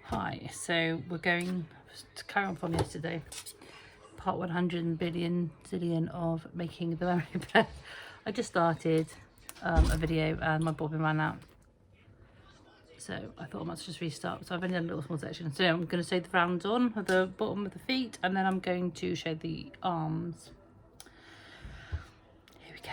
Hi, so we're going to carry on from yesterday, part 100 billion zillion of making the Merry Bed. I just started a video and my bobbin ran out, so I thought I might just restart. So I've only done a little small section. So I'm going to sew the rounds on at the bottom of the feet, and then I'm going to show the arms. Here we go.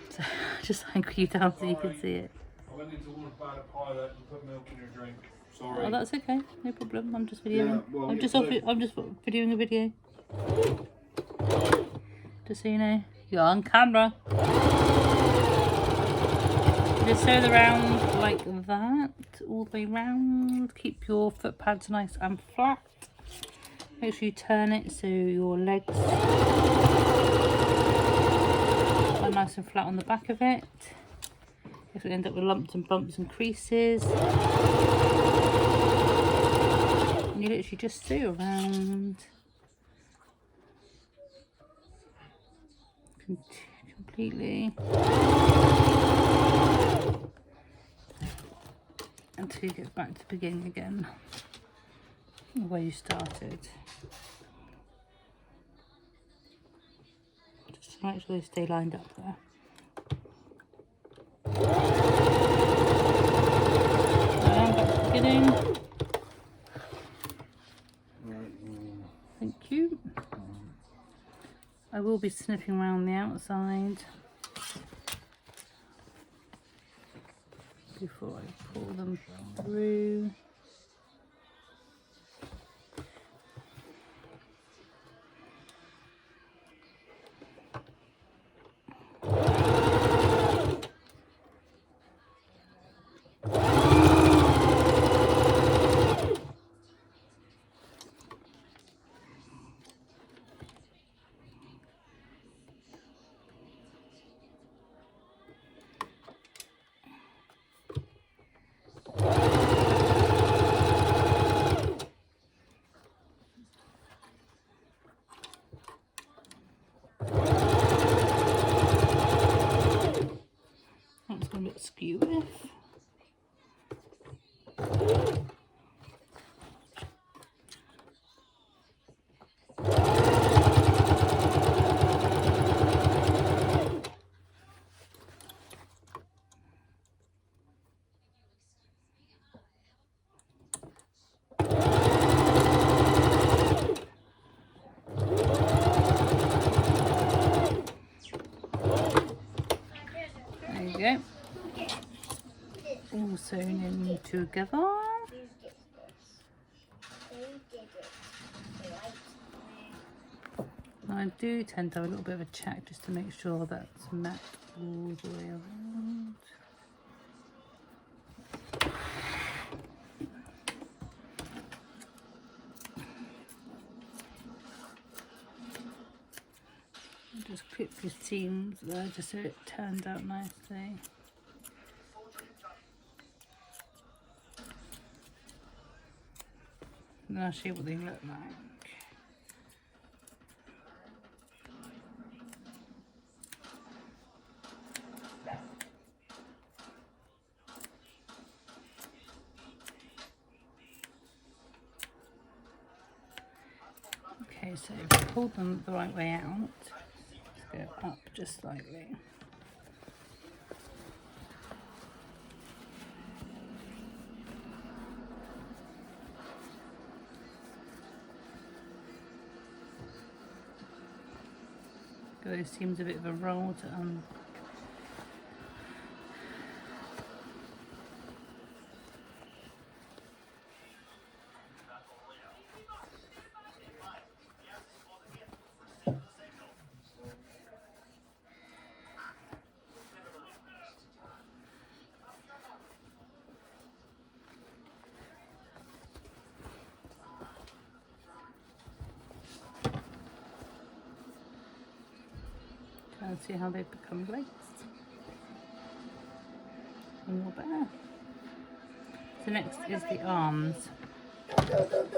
So just angle you down so you can see it. I went into one about a pilot and put milk in your drink. Sorry. Oh, that's okay. No problem. I'm just videoing. Yeah, well, I'm just videoing a video. Just so you know, you're on camera. Just sew the round like that, all the way round. Keep your foot pads nice and flat. Make sure you turn it so your legs are nice and flat on the back of it. If we end up with lumps and bumps and creases, and you literally just sew around completely until you get back to the beginning again, where you started. Just to make sure they stay lined up there. And back to the beginning. Thank you. I will be snipping around the outside before I pull them through. That's going to look skew. There you go. All sewn in together. I do tend to have a little bit of a check just to make sure that's met all the way around. Just clip your seams there just so it turns out nicely. And then I'll show you what they look like. Okay, so if you pull them the right way out, go up just slightly. It seems a bit of a roll to and see how they become laced. And more better. So next is the arms.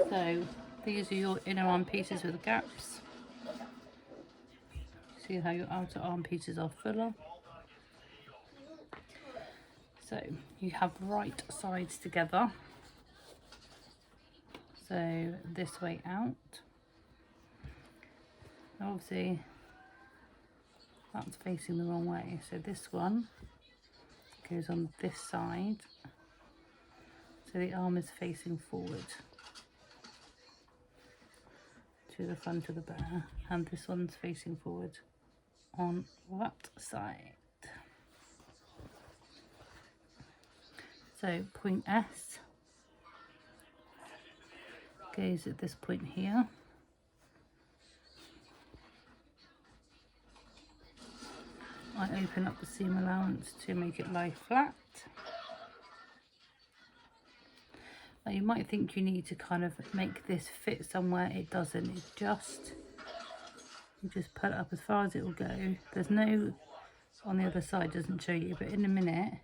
So these are your inner arm pieces with the gaps. See how your outer arm pieces are fuller. So you have right sides together. So this way out. Now obviously that's facing the wrong way, so this one goes on this side, so the arm is facing forward to the front of the bear, and this one's facing forward on that side. So point S goes at this point here. I open up the seam allowance to make it lie flat. Now you might think you need to kind of make this fit somewhere. It doesn't. You just put it up as far as it will go. There's no, on the other side doesn't show you, but in a minute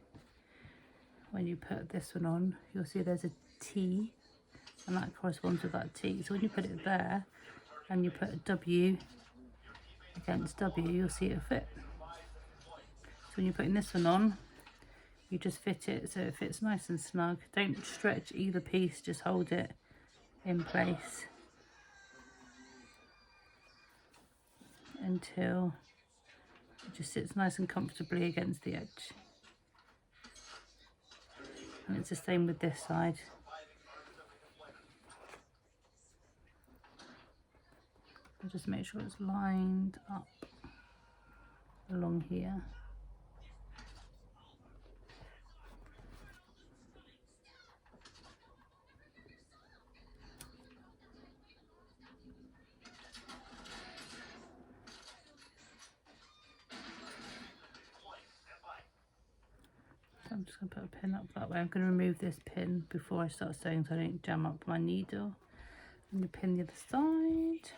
when you put this one on, you'll see there's a T, and that corresponds with that T. So when you put it there and you put a W against W, you'll see it fit. So when you're putting this one on, you just fit it so it fits nice and snug. Don't stretch either piece, just hold it in place until it just sits nice and comfortably against the edge. And it's the same with this side. So just make sure it's lined up along here. I'm just going to put a pin up that way. I'm going to remove this pin before I start sewing so I don't jam up my needle. And the pin the other side.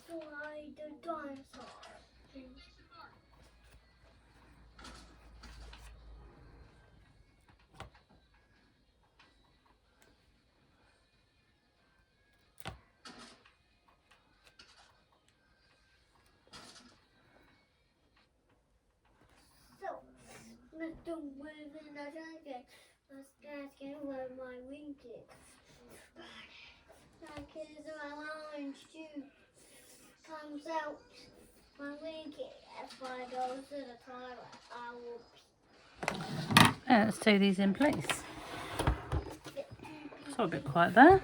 Fly the dinosaur. Mr. Within the jacket, let's get where my wing is. That is my orange juice comes out my wing. If I go to the toilet, I will pee. Let's sew these in place. It's all a bit quiet there.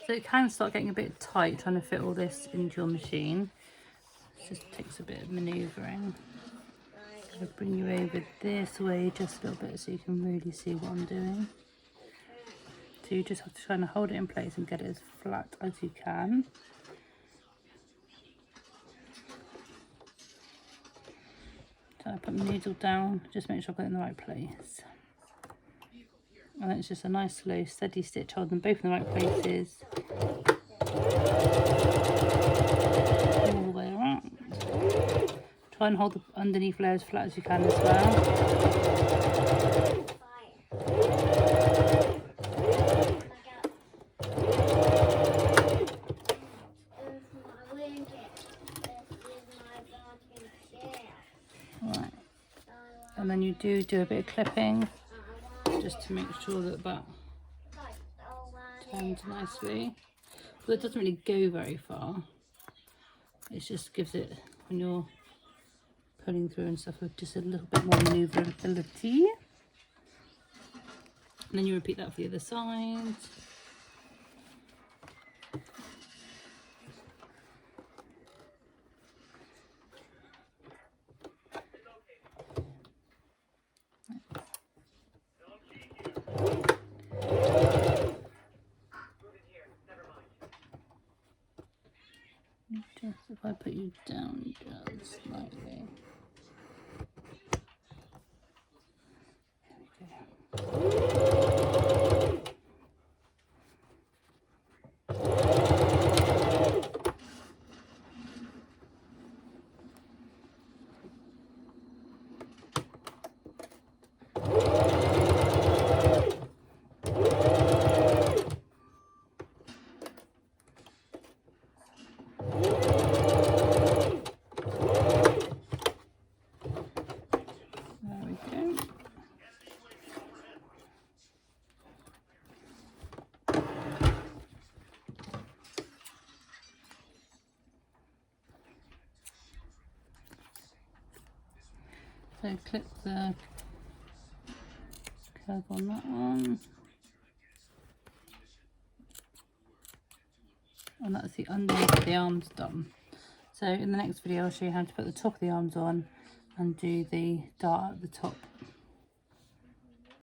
So it can start getting a bit tight trying to fit all this into your machine. It just takes a bit of manoeuvring. I'll bring you over this way just a little bit so you can really see what I'm doing. So you just have to try and hold it in place and get it as flat as you can. So I put my needle down, just make sure I've got it in the right place. And it's just a nice slow steady stitch, hold them both in the right places. All the way around. Try and hold the underneath layer as flat as you can as well. Right. And then you do a bit of clipping just to make sure that that turns nicely. But it doesn't really go very far. It just gives it, when you're pulling through and stuff, with just a little bit more manoeuvrability. And then you repeat that for the other side. Just if I put you down just slightly. So clip the curve on that one. And that's the underneath of the arms done. So in the next video I'll show you how to put the top of the arms on and do the dart at the top